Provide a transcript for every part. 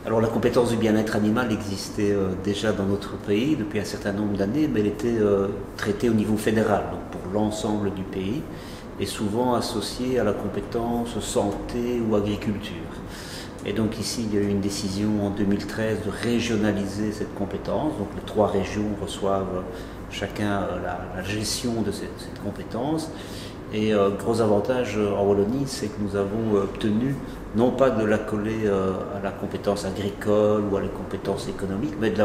Alors la compétence du bien-être animal existait déjà dans notre pays depuis un certain nombre d'années, mais elle était traitée au niveau fédéral, donc pour l'ensemble du pays, et souvent associée à la compétence santé ou agriculture. Et donc ici, il y a eu une décision en 2013 de régionaliser cette compétence. Donc les 3 régions reçoivent chacun la gestion de cette compétence. Et gros avantage en Wallonie, c'est que nous avons obtenu non pas de la coller à la compétence agricole ou à la compétence économique, mais de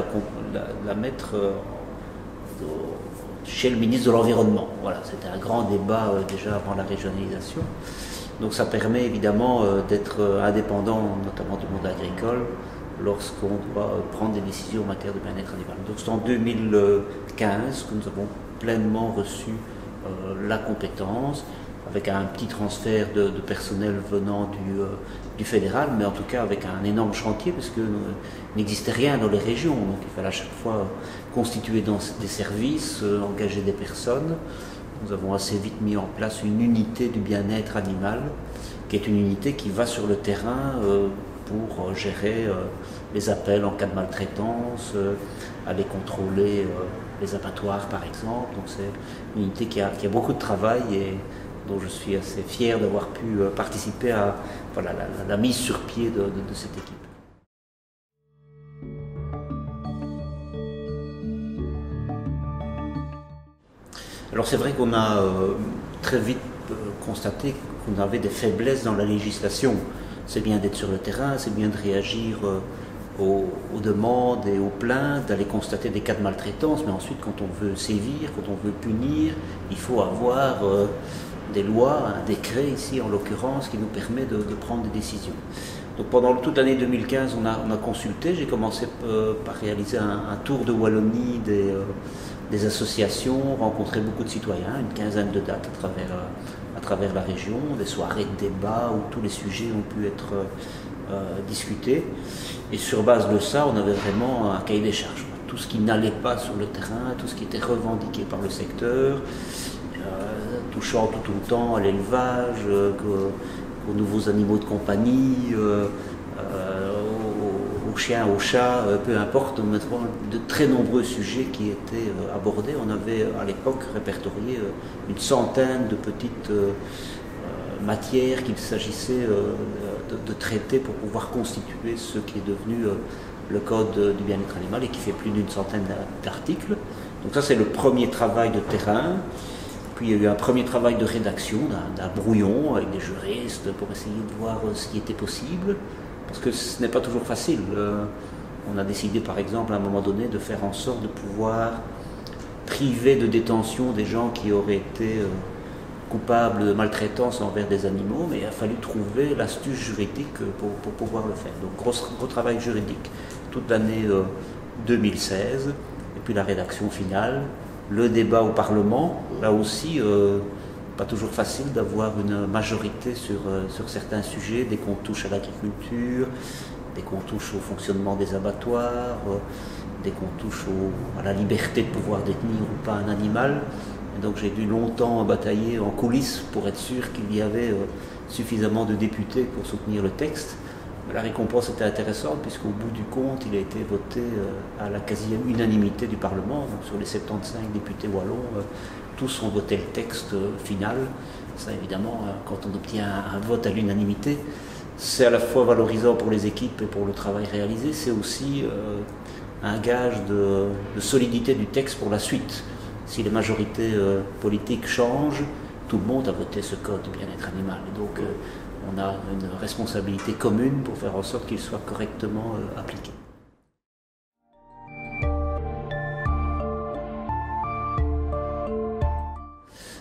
la mettre chez le ministre de l'Environnement. Voilà, c'était un grand débat déjà avant la régionalisation. Donc ça permet évidemment d'être indépendant, notamment du monde agricole, lorsqu'on doit prendre des décisions en matière de bien-être animal. Donc c'est en 2015 que nous avons pleinement reçu la compétence, avec un petit transfert de personnel venant du fédéral, mais en tout cas avec un énorme chantier, parce qu'il n'existait rien dans les régions. Donc il fallait à chaque fois constituer des services, engager des personnes. Nous avons assez vite mis en place une unité du bien-être animal, qui est une unité qui va sur le terrain pour gérer les appels en cas de maltraitance, aller contrôler les abattoirs par exemple. Donc c'est une unité qui a beaucoup de travail et dont je suis assez fier d'avoir pu participer à voilà, la mise sur pied de cette équipe. Alors c'est vrai qu'on a très vite constaté qu'on avait des faiblesses dans la législation. C'est bien d'être sur le terrain, c'est bien de réagir aux demandes et aux plaintes, d'aller constater des cas de maltraitance, mais ensuite quand on veut sévir, quand on veut punir, il faut avoir des lois, un décret ici en l'occurrence, qui nous permet de prendre des décisions. Donc pendant toute l'année 2015, on a consulté, j'ai commencé par réaliser un tour de Wallonie des associations, rencontrer beaucoup de citoyens, une quinzaine de dates à travers la région, des soirées de débat où tous les sujets ont pu être discutés. Et sur base de ça, on avait vraiment un cahier des charges. Tout ce qui n'allait pas sur le terrain, tout ce qui était revendiqué par le secteur, touchant tout autant à l'élevage, aux nouveaux animaux de compagnie, aux chiens, aux chats, peu importe, de très nombreux sujets qui étaient abordés. On avait à l'époque répertorié une centaine de petites matières qu'il s'agissait de traiter pour pouvoir constituer ce qui est devenu le code du bien-être animal et qui fait plus d'une centaine d'articles. Donc ça c'est le premier travail de terrain. Puis il y a eu un premier travail de rédaction d'un brouillon avec des juristes pour essayer de voir ce qui était possible. Parce que ce n'est pas toujours facile. On a décidé par exemple à un moment donné de faire en sorte de pouvoir priver de détention des gens qui auraient été coupables de maltraitance envers des animaux, mais il a fallu trouver l'astuce juridique pour pouvoir le faire. Donc gros travail juridique toute l'année 2016, et puis la rédaction finale, le débat au Parlement, là aussi pas toujours facile d'avoir une majorité sur certains sujets, dès qu'on touche à l'agriculture, dès qu'on touche au fonctionnement des abattoirs, dès qu'on touche à la liberté de pouvoir détenir ou pas un animal. Et donc j'ai dû longtemps batailler en coulisses pour être sûr qu'il y avait suffisamment de députés pour soutenir le texte. Mais la récompense était intéressante puisqu'au bout du compte, il a été voté à la quasi-unanimité du Parlement. Donc sur les 75 députés wallons, tous ont voté le texte final. Ça évidemment, quand on obtient un vote à l'unanimité, c'est à la fois valorisant pour les équipes et pour le travail réalisé, c'est aussi un gage de solidité du texte pour la suite. Si les majorités politiques changent, tout le monde a voté ce code du bien-être animal. Et donc on a une responsabilité commune pour faire en sorte qu'il soit correctement appliqué.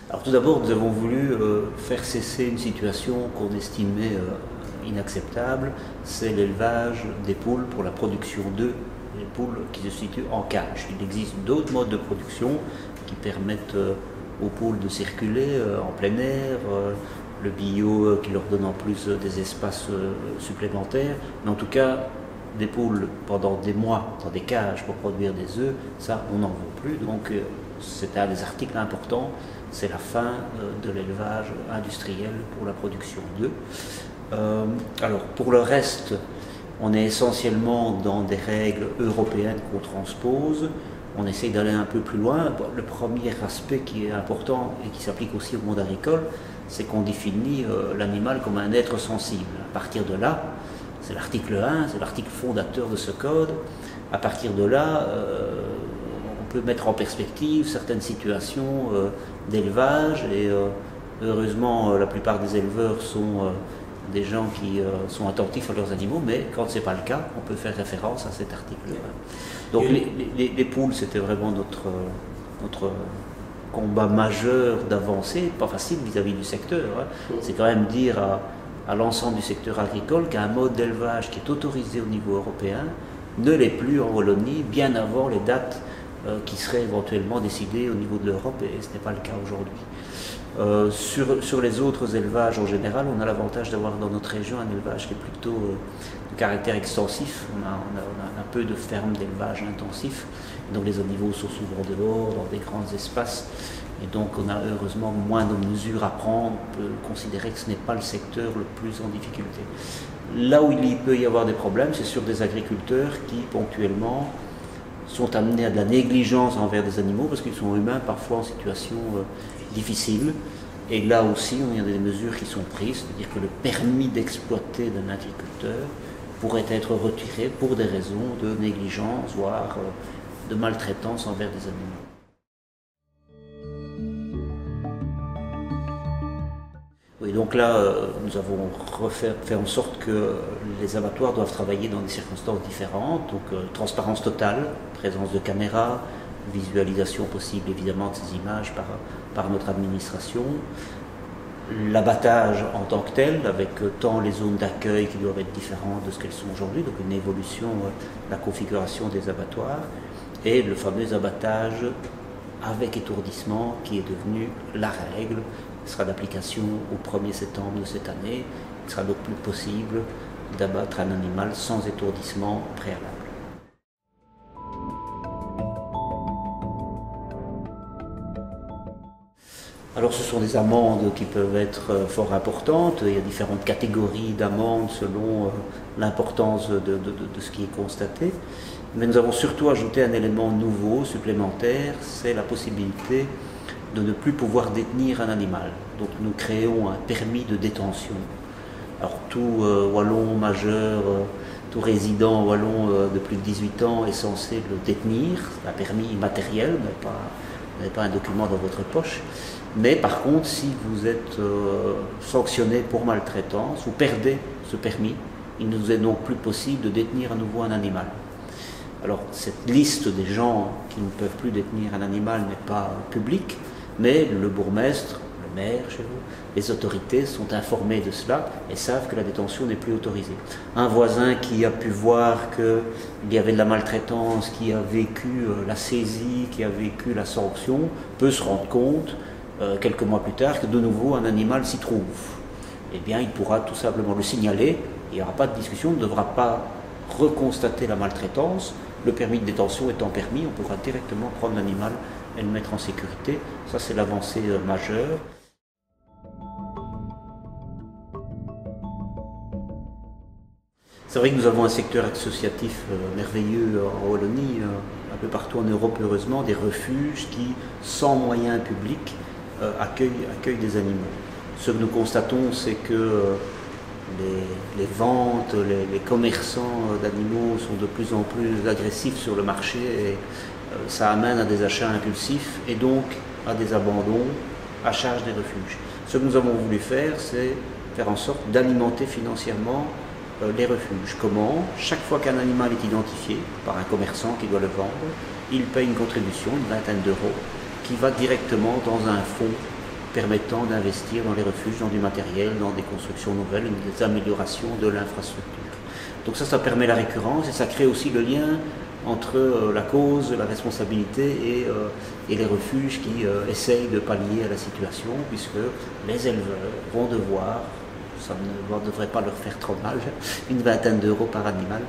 Alors tout d'abord, nous avons voulu faire cesser une situation qu'on estimait inacceptable, c'est l'élevage des poules pour la production d'œufs, les poules qui se situent en cage. Il existe d'autres modes de production qui permettent aux poules de circuler en plein air, le bio qui leur donne en plus des espaces supplémentaires, mais en tout cas des poules pendant des mois dans des cages pour produire des œufs, ça on n'en veut plus, donc c'est un des articles importants, c'est la fin de l'élevage industriel pour la production d'œufs. Alors pour le reste, On est essentiellement dans des règles européennes qu'on transpose. On essaye d'aller un peu plus loin. Le premier aspect qui est important et qui s'applique aussi au monde agricole, c'est qu'on définit l'animal comme un être sensible. À partir de là, c'est l'article 1, c'est l'article fondateur de ce code. À partir de là, on peut mettre en perspective certaines situations d'élevage et heureusement la plupart des éleveurs sont des gens qui sont attentifs à leurs animaux, mais quand ce n'est pas le cas, on peut faire référence à cet article. Donc les poules, c'était vraiment notre combat majeur d'avancer, pas facile vis-à-vis du secteur. C'est quand même dire à l'ensemble du secteur agricole qu'un mode d'élevage qui est autorisé au niveau européen ne l'est plus en Wallonie, bien avant les dates qui seraient éventuellement décidées au niveau de l'Europe, et ce n'est pas le cas aujourd'hui. Sur les autres élevages en général, on a l'avantage d'avoir dans notre région un élevage qui est plutôt de caractère extensif. On a peu de fermes d'élevage intensif, donc les animaux sont souvent dehors, dans des grands espaces, et donc on a heureusement moins de mesures à prendre. On peut considérer que ce n'est pas le secteur le plus en difficulté. Là où il peut y avoir des problèmes, c'est sur des agriculteurs qui ponctuellement sont amenés à de la négligence envers des animaux parce qu'ils sont eux-mêmes parfois en situation difficile. Et là aussi, il y a des mesures qui sont prises, c'est-à-dire que le permis d'exploiter d'un agriculteur pourrait être retiré pour des raisons de négligence, voire de maltraitance envers des animaux. Oui, donc là, nous avons fait en sorte que les abattoirs doivent travailler dans des circonstances différentes, donc transparence totale, présence de caméras, visualisation possible évidemment de ces images par notre administration, l'abattage en tant que tel, avec tant les zones d'accueil qui doivent être différentes de ce qu'elles sont aujourd'hui, donc une évolution de la configuration des abattoirs, et le fameux abattage avec étourdissement qui est devenu la règle. Il sera d'application au 1er septembre de cette année. Il sera donc plus possible d'abattre un animal sans étourdissement préalable. Alors ce sont des amendes qui peuvent être fort importantes. Il y a différentes catégories d'amendes selon l'importance de ce qui est constaté. Mais nous avons surtout ajouté un élément nouveau, supplémentaire, c'est la possibilité de ne plus pouvoir détenir un animal. Donc nous créons un permis de détention. Alors tout Wallon majeur, tout résident Wallon de plus de 18 ans est censé le détenir. C'est un permis matériel, vous n'avez pas un document dans votre poche. Mais par contre, si vous êtes sanctionné pour maltraitance, vous perdez ce permis. Il ne vous est donc plus possible de détenir à nouveau un animal. Alors cette liste des gens qui ne peuvent plus détenir un animal n'est pas publique, mais le bourgmestre, le maire chez vous, les autorités sont informées de cela et savent que la détention n'est plus autorisée. Un voisin qui a pu voir qu'il y avait de la maltraitance, qui a vécu la saisie, qui a vécu la sanction, peut se rendre compte quelques mois plus tard que de nouveau un animal s'y trouve. Eh bien il pourra tout simplement le signaler, il n'y aura pas de discussion, on ne devra pas reconstater la maltraitance. Le permis de détention étant permis, on pourra directement prendre l'animal et le mettre en sécurité. Ça, c'est l'avancée majeure. C'est vrai que nous avons un secteur associatif merveilleux en Wallonie, un peu partout en Europe, heureusement, des refuges qui, sans moyens publics, accueillent des animaux. Ce que nous constatons, c'est que les ventes, les commerçants d'animaux sont de plus en plus agressifs sur le marché et ça amène à des achats impulsifs et donc à des abandons à charge des refuges. Ce que nous avons voulu faire, c'est faire en sorte d'alimenter financièrement les refuges. Comment? Chaque fois qu'un animal est identifié par un commerçant qui doit le vendre, il paye une contribution, une vingtaine d'euros, qui va directement dans un fonds permettant d'investir dans les refuges, dans du matériel, dans des constructions nouvelles, des améliorations de l'infrastructure. Donc ça permet la récurrence et ça crée aussi le lien entre la cause, la responsabilité et les refuges qui essayent de pallier à la situation, puisque les éleveurs vont devoir, ça ne devrait pas leur faire trop mal, une vingtaine d'euros par animal,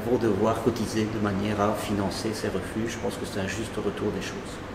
vont devoir cotiser de manière à financer ces refuges. Je pense que c'est un juste retour des choses.